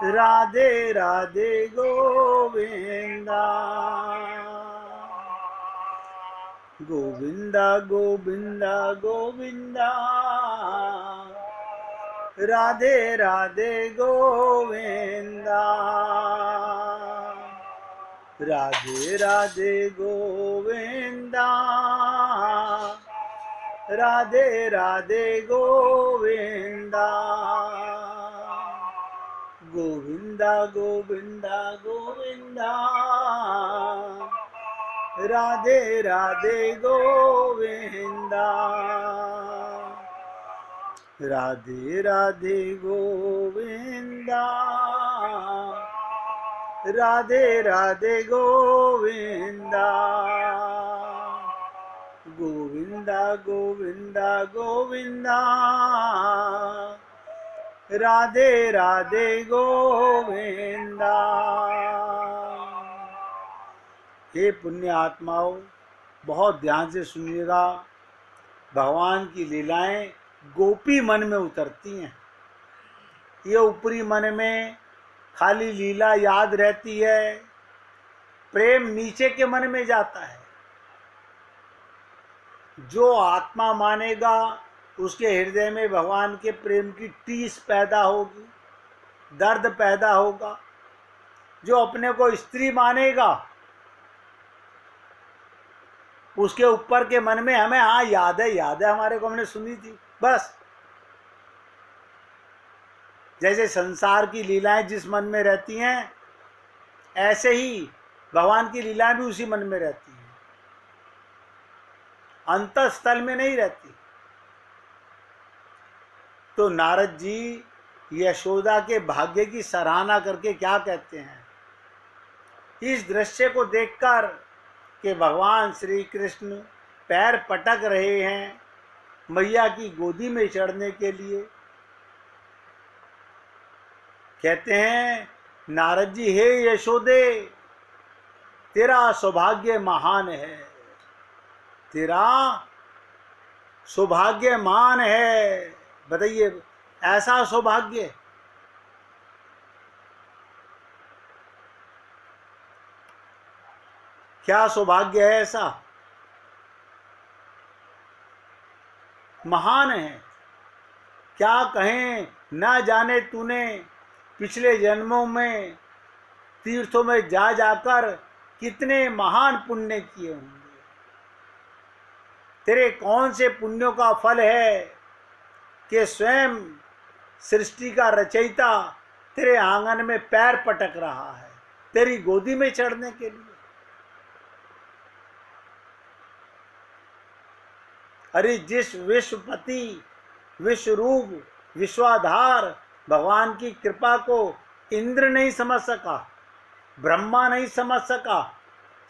राधे राधे गोविंदा, गोविंदा गोविंदा गोविंदा, राधे राधे गोविंदा, राधे राधे गोविंदा, राधे राधे गोविंदा, गोविंदा गोविंदा गोविंदा, राधे राधे गोविंदा, राधे राधे गोविंदा, राधे राधे गोविंदा, गोविंदा गोविंदा गोविंदा, राधे राधे गोविंदा। हे पुण्य आत्माओं, बहुत ध्यान से सुनिएगा। भगवान की लीलाएं गोपी मन में उतरती हैं। ये ऊपरी मन में खाली लीला याद रहती है, प्रेम नीचे के मन में जाता है। जो आत्मा मानेगा उसके हृदय में भगवान के प्रेम की टीस पैदा होगी, दर्द पैदा होगा। जो अपने को स्त्री मानेगा उसके ऊपर के मन में हमें हाँ याद है हमारे को, हमने सुनी थी बस। जैसे संसार की लीलाएं जिस मन में रहती हैं, ऐसे ही भगवान की लीलाएं भी उसी मन में रहती हैं, अंतःस्थल में नहीं रहती। तो नारद जी यशोदा के भाग्य की सराहना करके क्या कहते हैं, इस दृश्य को देखकर कि भगवान श्री कृष्ण पैर पटक रहे हैं मैया की गोदी में चढ़ने के लिए। कहते हैं नारद जी, हे यशोदे, तेरा सौभाग्य महान है, तेरा सौभाग्य महान है। बताइए, ऐसा सौभाग्य क्या सौभाग्य है? ऐसा महान है। क्या कहें, ना जाने तूने पिछले जन्मों में तीर्थों में जा जाकर कितने महान पुण्य किए होंगे। तेरे कौन से पुण्यों का फल है कि स्वयं सृष्टि का रचयिता तेरे आंगन में पैर पटक रहा है तेरी गोदी में चढ़ने के लिए। अरे जिस विश्वपति, विश्वरूप, विश्वाधार भगवान की कृपा को इंद्र नहीं समझ सका, ब्रह्मा नहीं समझ सका,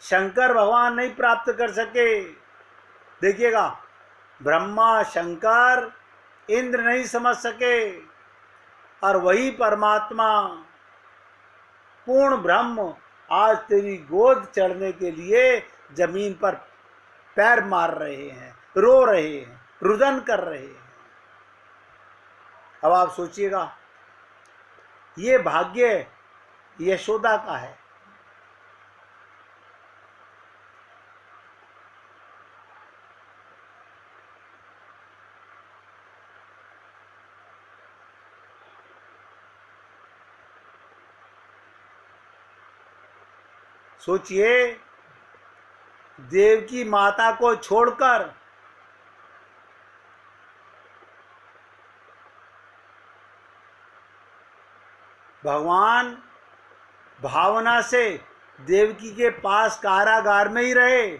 शंकर भगवान नहीं प्राप्त कर सके। देखिएगा, ब्रह्मा, शंकर, इंद्र नहीं समझ सके, और वही परमात्मा पूर्ण ब्रह्म आज तेरी गोद चढ़ने के लिए जमीन पर पैर मार रहे हैं, रो रहे हैं, रुदन कर रहे हैं। अब आप सोचिएगा, ये भाग्य यशोदा का है। सोचिए, देवकी माता को छोड़कर भगवान भावना से देवकी के पास कारागार में ही रहे।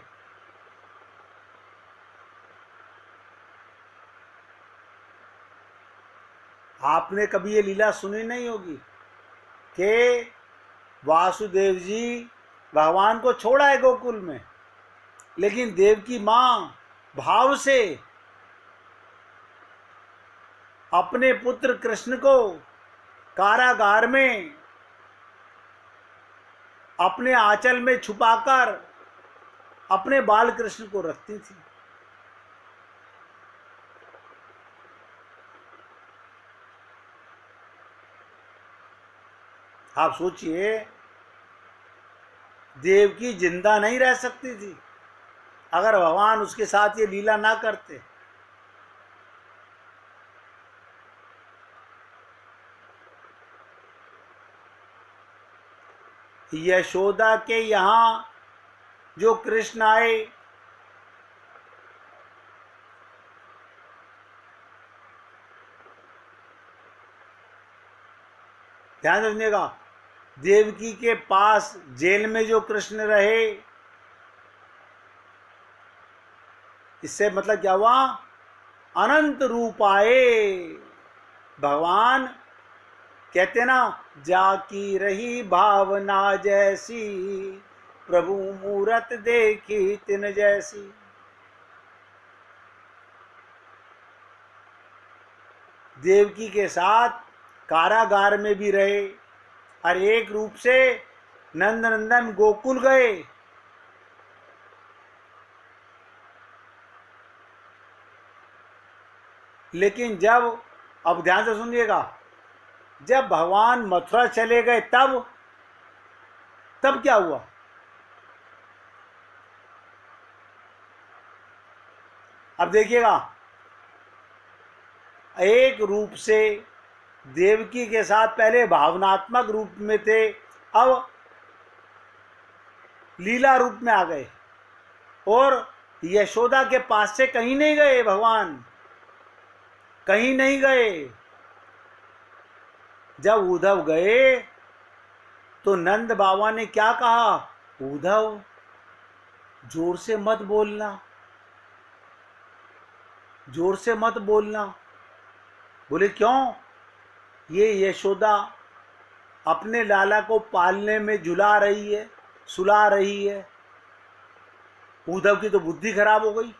आपने कभी ये लीला सुनी नहीं होगी कि वासुदेव जी भगवान को छोड़ा है गोकुल में, लेकिन देवकी माँ भाव से अपने पुत्र कृष्ण को कारागार में अपने आंचल में छुपाकर अपने बाल कृष्ण को रखती थी। आप सोचिए, देवकी जिंदा नहीं रह सकती थी अगर भगवान उसके साथ ये लीला ना करते। यशोदा के यहाँ जो कृष्ण आए, ध्यान रखिएगा, देवकी के पास जेल में जो कृष्ण रहे, इससे मतलब क्या हुआ, अनंत रूप आए। भगवान कहते ना, जाकी रही भावना जैसी, प्रभु मूरत देखी तिन जैसी। देवकी के साथ कारागार में भी रहे और एक रूप से नंदनंदन गोकुल गए। लेकिन जब, अब ध्यान से सुनिएगा, जब भगवान मथुरा चले गए तब क्या हुआ? अब देखिएगा, एक रूप से देवकी के साथ पहले भावनात्मक रूप में थे, अब लीला रूप में आ गए और यशोदा के पास से कहीं नहीं गए। भगवान कहीं नहीं गए। जब उद्धव गए तो नंद बाबा ने क्या कहा, उद्धव जोर से मत बोलना, जोर से मत बोलना। बोले क्यों? ये यशोदा अपने लाला को पालने में झुला रही है, सुला रही है। उद्धव की तो बुद्धि खराब हो गई,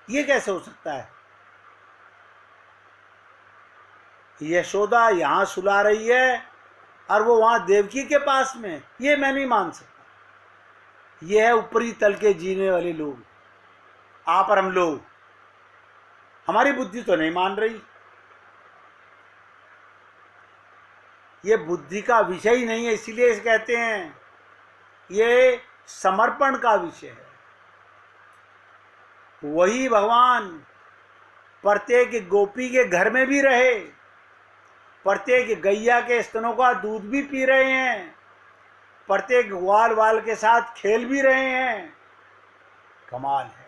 ये कैसे हो सकता है? यशोदा यहां सुला रही है और वो वहां देवकी के पास में, ये मैं नहीं मान सकता। ये है ऊपरी तल के जीने वाले लोग, आप और हम लोग। हमारी बुद्धि तो नहीं मान रही। ये बुद्धि का विषय ही नहीं है, इसीलिए इसे कहते हैं ये समर्पण का विषय है। वही भगवान प्रत्येक गोपी के घर में भी रहे, प्रत्येक गैया के स्तनों का दूध भी पी रहे हैं, प्रत्येक ग्वाल वाल के साथ खेल भी रहे हैं। कमाल है।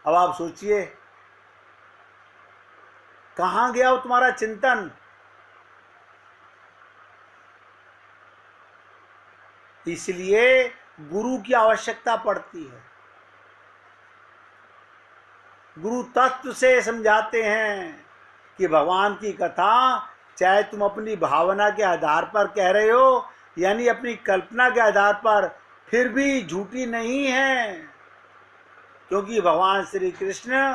अब आप सोचिए, कहां गया हो तुम्हारा चिंतन? इसलिए गुरु की आवश्यकता पड़ती है। गुरु तत्व से समझाते हैं कि भगवान की कथा चाहे तुम अपनी भावना के आधार पर कह रहे हो यानी अपनी कल्पना के आधार पर, फिर भी झूठी नहीं है। क्योंकि भगवान श्री कृष्ण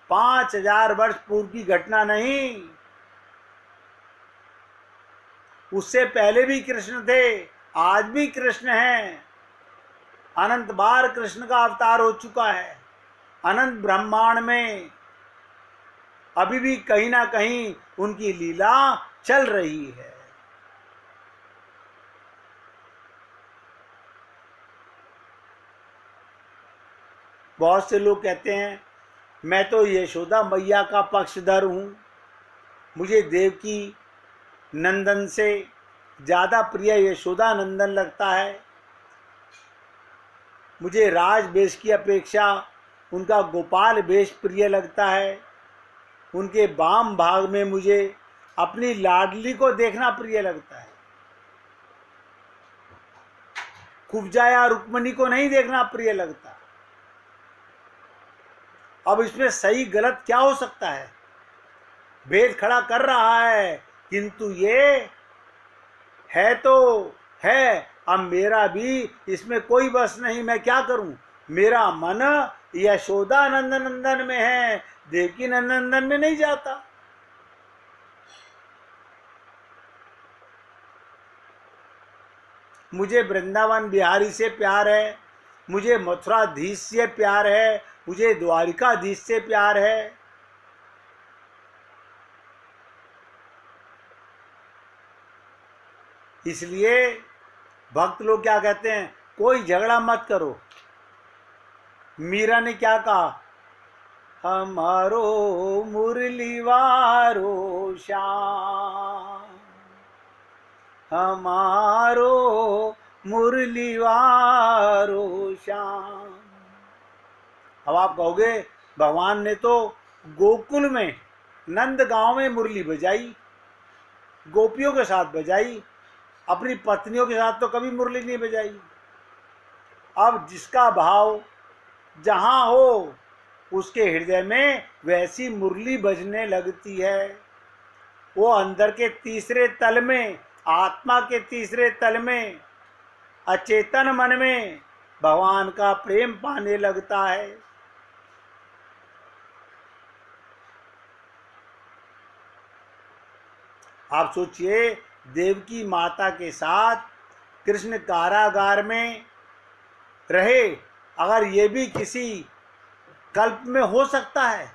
5000 वर्ष पूर्व की घटना नहीं, उससे पहले भी कृष्ण थे, आज भी कृष्ण हैं। अनंत बार कृष्ण का अवतार हो चुका है। अनंत ब्रह्मांड में अभी भी कहीं ना कहीं उनकी लीला चल रही है। बहुत से लोग कहते हैं मैं तो यशोदा मैया का पक्षधर हूँ, मुझे देवकी नंदन से ज़्यादा प्रिय यशोदा नंदन लगता है, मुझे राज वेश की अपेक्षा उनका गोपाल वेश प्रिय लगता है, उनके वाम भाग में मुझे अपनी लाडली को देखना प्रिय लगता है, कुब्जा या रुक्मणी को नहीं देखना प्रिय लगता। अब इसमें सही गलत क्या हो सकता है? भेद खड़ा कर रहा है, किंतु ये है तो है। अब मेरा भी इसमें कोई बस नहीं, मैं क्या करूं? मेरा मन यशोदा नंदन में है, देवकी नंदन में नहीं जाता। मुझे वृंदावन बिहारी से प्यार है, मुझे मथुराधीश से प्यार है, मुझे द्वारिकाधीश से प्यार है। इसलिए भक्त लोग क्या कहते हैं, कोई झगड़ा मत करो। मीरा ने क्या कहा, हमारो मुरली वारो श्याम, हमारो मुरली वारो श्याम। अब आप कहोगे भगवान ने तो गोकुल में नंद गांव में मुरली बजाई, गोपियों के साथ बजाई, अपनी पत्नियों के साथ तो कभी मुरली नहीं बजाई। अब जिसका भाव जहां हो उसके हृदय में वैसी मुरली बजने लगती है। वो अंदर के तीसरे तल में, आत्मा के तीसरे तल में, अचेतन मन में भगवान का प्रेम पाने लगता है। आप सोचिए, देवकी माता के साथ कृष्ण कारागार में रहे, अगर ये भी किसी कल्प में हो सकता है,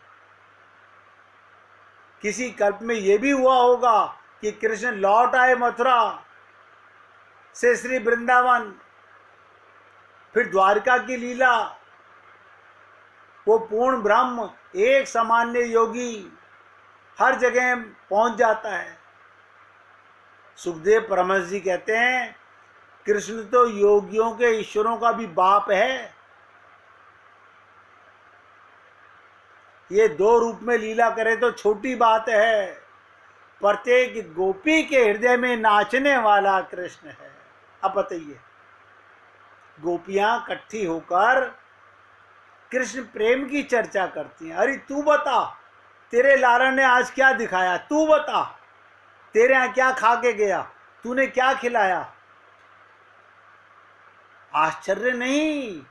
किसी कल्प में ये भी हुआ होगा कि कृष्ण लौट आए मथुरा से श्री वृंदावन, फिर द्वारका की लीला, वो पूर्ण ब्रह्म एक सामान्य योगी हर जगह पहुंच जाता है। सुखदेव परमहंस जी कहते हैं, कृष्ण तो योगियों के ईश्वरों का भी बाप है। ये दो रूप में लीला करे तो छोटी बात है, प्रत्येक गोपी के हृदय में नाचने वाला कृष्ण है। अब बताइए, गोपियां इकट्ठी होकर कृष्ण प्रेम की चर्चा करती हैं। अरे तू बता, तेरे लाला ने आज क्या दिखाया, तू बता, तेरे यहाँ क्या खा के गया, तूने क्या खिलाया। आश्चर्य नहीं,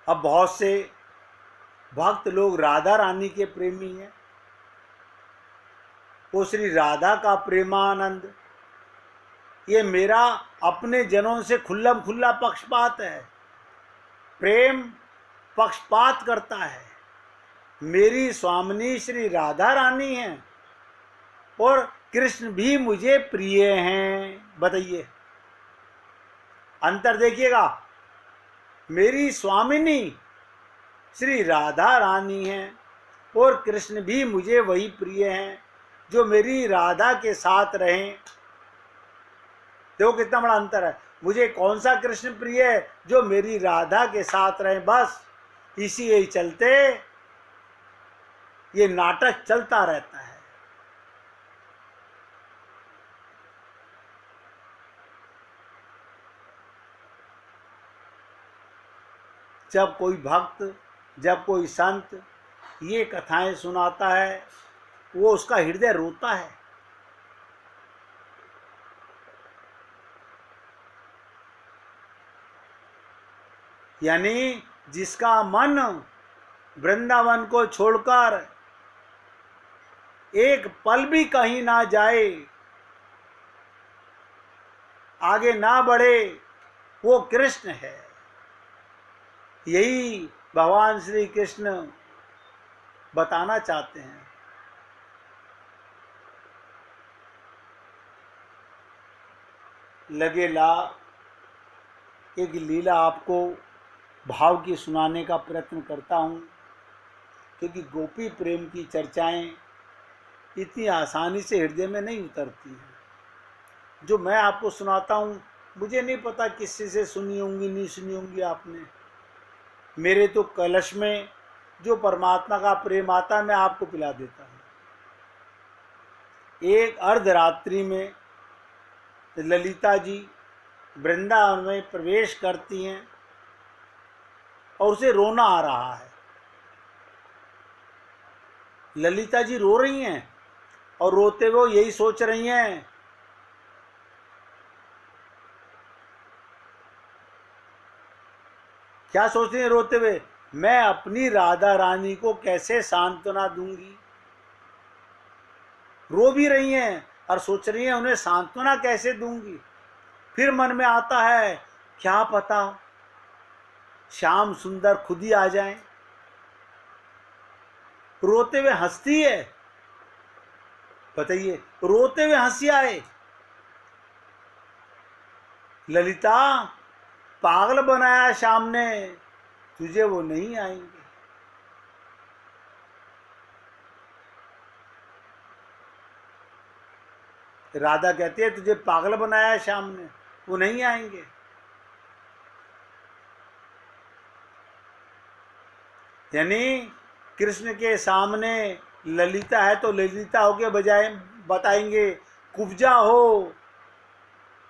अब बहुत से भक्त लोग राधा रानी के प्रेमी हैं। वो श्री राधा का प्रेमानंद, ये मेरा अपने जनों से खुल्लम खुल्ला पक्षपात है। प्रेम पक्षपात करता है। मेरी स्वामिनी श्री राधा रानी हैं और कृष्ण भी मुझे प्रिय हैं। बताइए, अंतर देखिएगा। मेरी स्वामिनी श्री राधा रानी हैं और कृष्ण भी मुझे वही प्रिय हैं जो मेरी राधा के साथ रहें। देखो कितना बड़ा अंतर है। मुझे कौन सा कृष्ण प्रिय है, जो मेरी राधा के साथ रहें। बस इसी यही चलते ये नाटक चलता रहता है। जब कोई भक्त, जब कोई संत ये कथाएं सुनाता है, वो उसका हृदय रोता है। यानी जिसका मन वृंदावन को छोड़कर एक पल भी कहीं ना जाए, आगे ना बढ़े, वो कृष्ण है। यही भगवान श्री कृष्ण बताना चाहते हैं। लगेला एक लीला आपको भाव की सुनाने का प्रयत्न करता हूँ, क्योंकि गोपी प्रेम की चर्चाएं इतनी आसानी से हृदय में नहीं उतरती हैं। जो मैं आपको सुनाता हूँ, मुझे नहीं पता किससे से सुनी होंगी, नहीं सुनी होंगी आपने। मेरे तो कलश में जो परमात्मा का प्रेम आता है, मैं आपको पिला देता हूँ। एक अर्धरात्रि में ललिता जी वृंदावन में प्रवेश करती हैं और उसे रोना आ रहा है। ललिता जी रो रही हैं और रोते हुए यही सोच रही हैं, क्या सोच रही हैं रोते हुए, मैं अपनी राधा रानी को कैसे सांत्वना दूंगी। रो भी रही हैं और सोच रही हैं उन्हें सांत्वना कैसे दूंगी। फिर मन में आता है, क्या पता श्याम सुंदर खुद ही आ जाएं? रोते हुए हंसती है, बताइए, रोते हुए हंसी आए। ललिता, पागल बनाया श्याम ने तुझे, वो नहीं आएंगे। राधा कहती है तुझे पागल बनाया श्याम ने, वो नहीं आएंगे। यानी कृष्ण के सामने ललिता है तो ललिता हो के बजाय बताएंगे, कुब्जा हो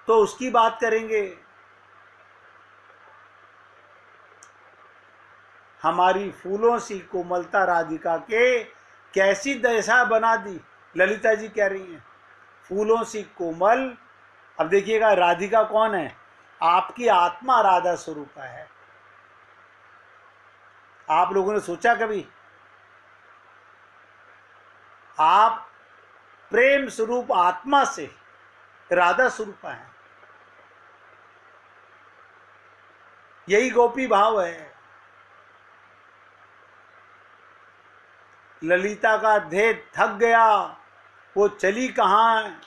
तो उसकी बात करेंगे। हमारी फूलों सी कोमलता राधिका के कैसी दशा बना दी, ललिता जी कह रही हैं, फूलों सी कोमल। अब देखिएगा, राधिका कौन है? आपकी आत्मा राधा स्वरूपा है। आप लोगों ने सोचा कभी, आप प्रेम स्वरूप आत्मा से राधा स्वरूपा है। यही गोपी भाव है। ललिता का देह थक गया, वो चली कहाँ?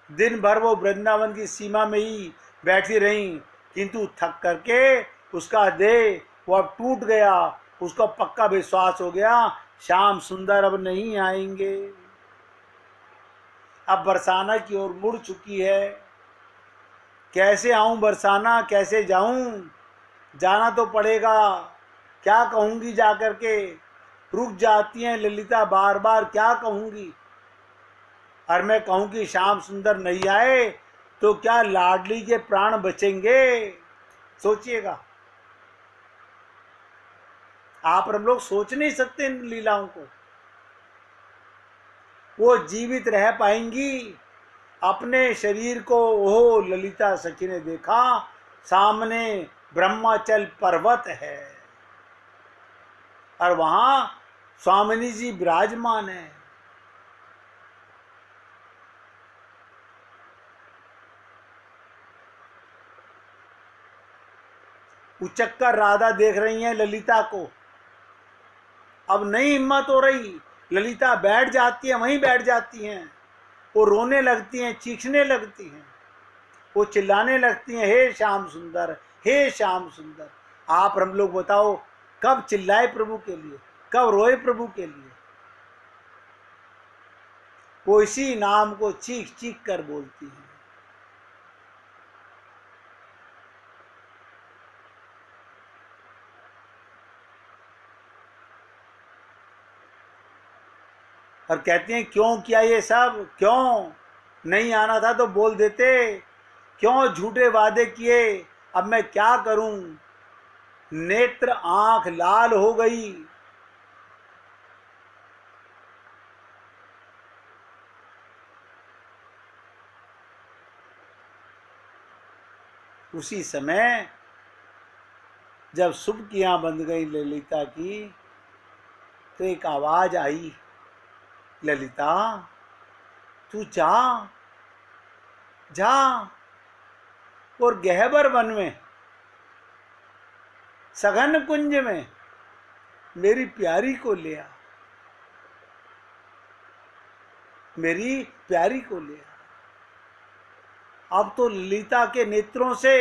दिन भर वो वृंदावन की सीमा में ही बैठी रही, किंतु थक करके उसका देह वो अब टूट गया। उसको पक्का विश्वास हो गया श्याम सुंदर अब नहीं आएंगे। अब बरसाना की ओर मुड़ चुकी है। कैसे आऊं बरसाना, कैसे जाऊं? जाना तो पड़ेगा, क्या कहूंगी जाकर के? रुक जाती हैं ललिता बार बार, क्या कहूंगी? और मैं कहूं कि श्याम सुंदर नहीं आए तो क्या लाडली के प्राण बचेंगे? सोचिएगा, आप और हम लोग सोच नहीं सकते इन लीलाओं को। वो जीवित रह पाएंगी? अपने शरीर को, ओह ललिता सखी ने देखा सामने ब्रह्माचल पर्वत है और वहां स्वामिनी जी विराजमान है। उचक्कर राधा देख रही हैं ललिता को। अब नहीं हिम्मत हो रही, ललिता बैठ जाती है, वहीं बैठ जाती हैं। वो रोने लगती हैं, चीखने लगती हैं, वो चिल्लाने लगती हैं, हे श्याम सुंदर, हे श्याम सुंदर। आप हम लोग बताओ, कब चिल्लाए प्रभु के लिए, कब रोए प्रभु के लिए? वो इसी नाम को चीख चीख कर बोलती हैं। और कहती हैं क्यों किया ये सब, क्यों? नहीं आना था तो बोल देते, क्यों झूठे वादे किए? अब मैं क्या करूं? नेत्र आंख लाल हो गई। उसी समय जब सुबकियां बंद गई ललिता की, तो एक आवाज आई, ललिता तू जा जा और गहबर वन में, सघन कुंज में मेरी प्यारी को ले आ, मेरी प्यारी को ले आ। अब तो ललिता के नेत्रों से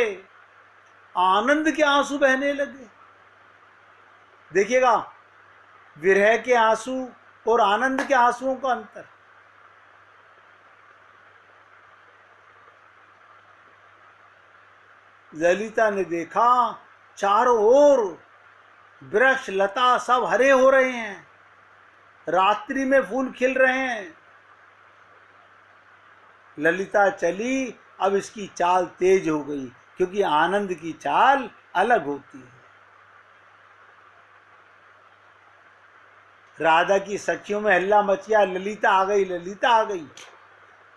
आनंद के आंसू बहने लगे। देखिएगा, विरह के आंसू और आनंद के आंसुओं का अंतर। ललिता ने देखा चारों ओर वृक्ष लता सब हरे हो रहे हैं, रात्रि में फूल खिल रहे हैं। ललिता चली, अब इसकी चाल तेज हो गई, क्योंकि आनंद की चाल अलग होती है। राधा की सखियों में हल्ला मच गया, ललिता आ गई, ललिता आ गई।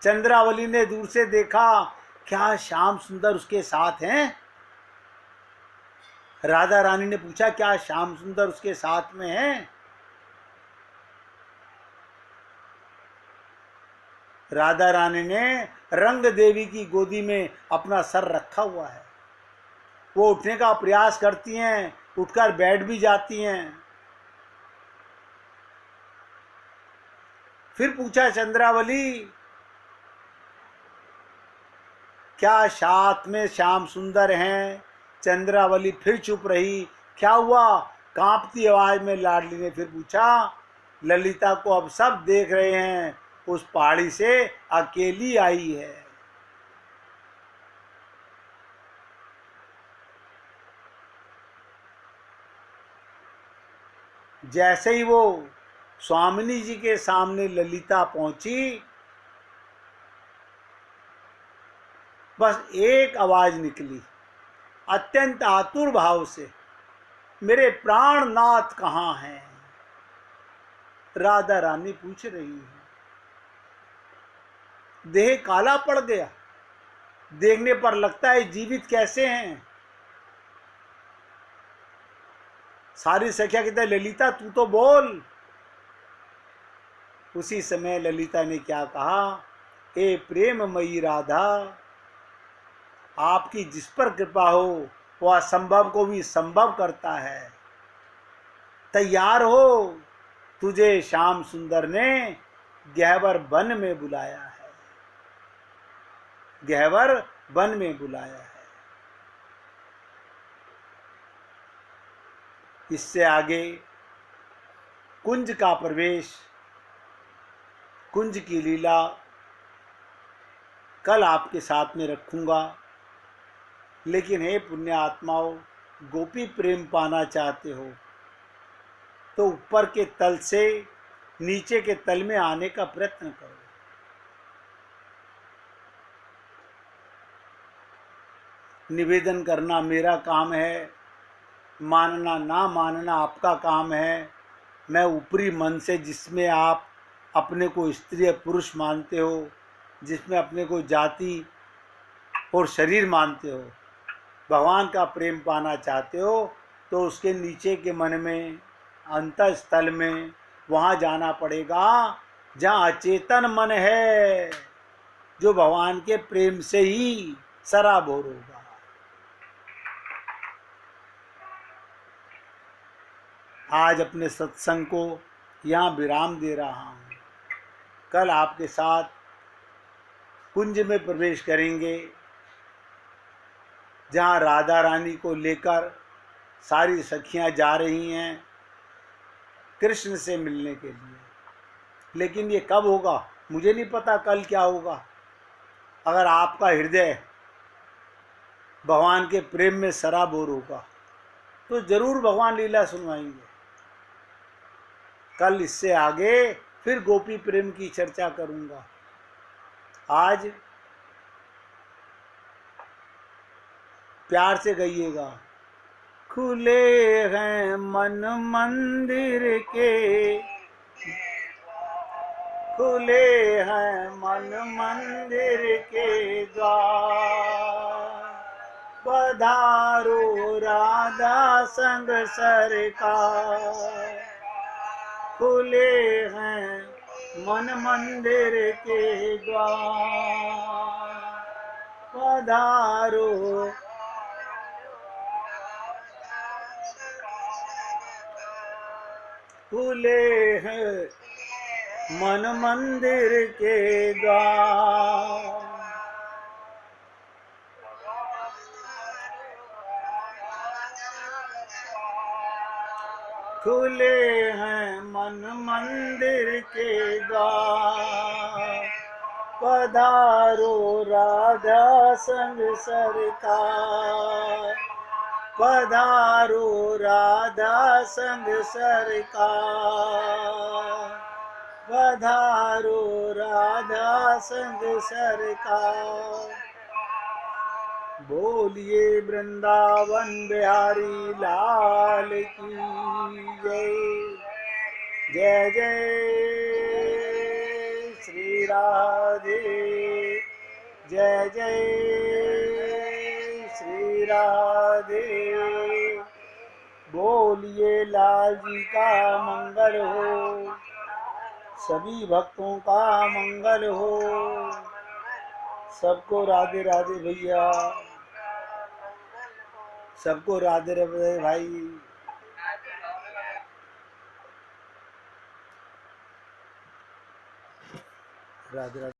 चंद्रावली ने दूर से देखा, क्या श्याम सुंदर उसके साथ हैं? राधा रानी ने पूछा, क्या श्याम सुंदर उसके साथ में हैं? राधा रानी ने रंग देवी की गोदी में अपना सर रखा हुआ है। वो उठने का प्रयास करती हैं, उठकर बैठ भी जाती हैं। फिर पूछा चंद्रावली, क्या साथ में श्याम सुंदर हैं? चंद्रावली फिर चुप रही। क्या हुआ? कांपती आवाज में लाडली ने फिर पूछा। ललिता को अब सब देख रहे हैं, उस पहाड़ी से अकेली आई है। जैसे ही वो स्वामिनी जी के सामने ललिता पहुंची, बस एक आवाज निकली अत्यंत आतुर भाव से, मेरे प्राणनाथ कहाँ हैं? राधा रानी पूछ रही है। देह काला पड़ गया, देखने पर लगता है जीवित कैसे हैं। सारी सखिया कहते हैं, ललिता तू तो बोल। उसी समय ललिता ने क्या कहा, ए प्रेममयी राधा, आपकी जिस पर कृपा हो वह असंभव को भी संभव करता है। तैयार हो, तुझे श्याम सुंदर ने गहवर वन में बुलाया है, गहवर वन में बुलाया है। इससे आगे कुंज का प्रवेश, कुंज की लीला कल आपके साथ में रखूंगा। लेकिन हे पुण्य आत्माओं, गोपी प्रेम पाना चाहते हो तो ऊपर के तल से नीचे के तल में आने का प्रयत्न करो। निवेदन करना मेरा काम है, मानना ना मानना आपका काम है। मैं ऊपरी मन से, जिसमें आप अपने को स्त्री पुरुष मानते हो, जिसमें अपने को जाति और शरीर मानते हो, भगवान का प्रेम पाना चाहते हो तो उसके नीचे के मन में, अंतःस्थल में, वहाँ जाना पड़ेगा जहाँ अचेतन मन है, जो भगवान के प्रेम से ही सराबोर होगा। आज अपने सत्संग को यहाँ विराम दे रहा हूँ। कल आपके साथ कुंज में प्रवेश करेंगे, जहाँ राधा रानी को लेकर सारी सखियाँ जा रही हैं कृष्ण से मिलने के लिए। लेकिन ये कब होगा मुझे नहीं पता, कल क्या होगा। अगर आपका हृदय भगवान के प्रेम में सराबोर होगा तो जरूर भगवान लीला सुनवाएंगे। कल इससे आगे फिर गोपी प्रेम की चर्चा करूंगा। आज प्यार से गाइएगा। खुले हैं मन मंदिर के, खुले हैं मन मंदिर के द्वार, पधारो राधा संग सरकार। खुले हैं मन मंदिर के द्वार, पधारो खुले हैं मन मंदिर के द्वार, खुले हैं मन मंदिर के द्वार, पधारो राधा संग सरकार, पधारो राधा संग सरकार, पधारो राधा संग सरकार। बोलिए वृंदावन बिहारी लाल की जय। जय जय श्री राधे, जय जय श्री राधे। बोलिए लाल जी का मंगल हो, सभी भक्तों का मंगल हो। सबको राधे राधे भैया। सबको राधे राधे भाई। राधे राधे।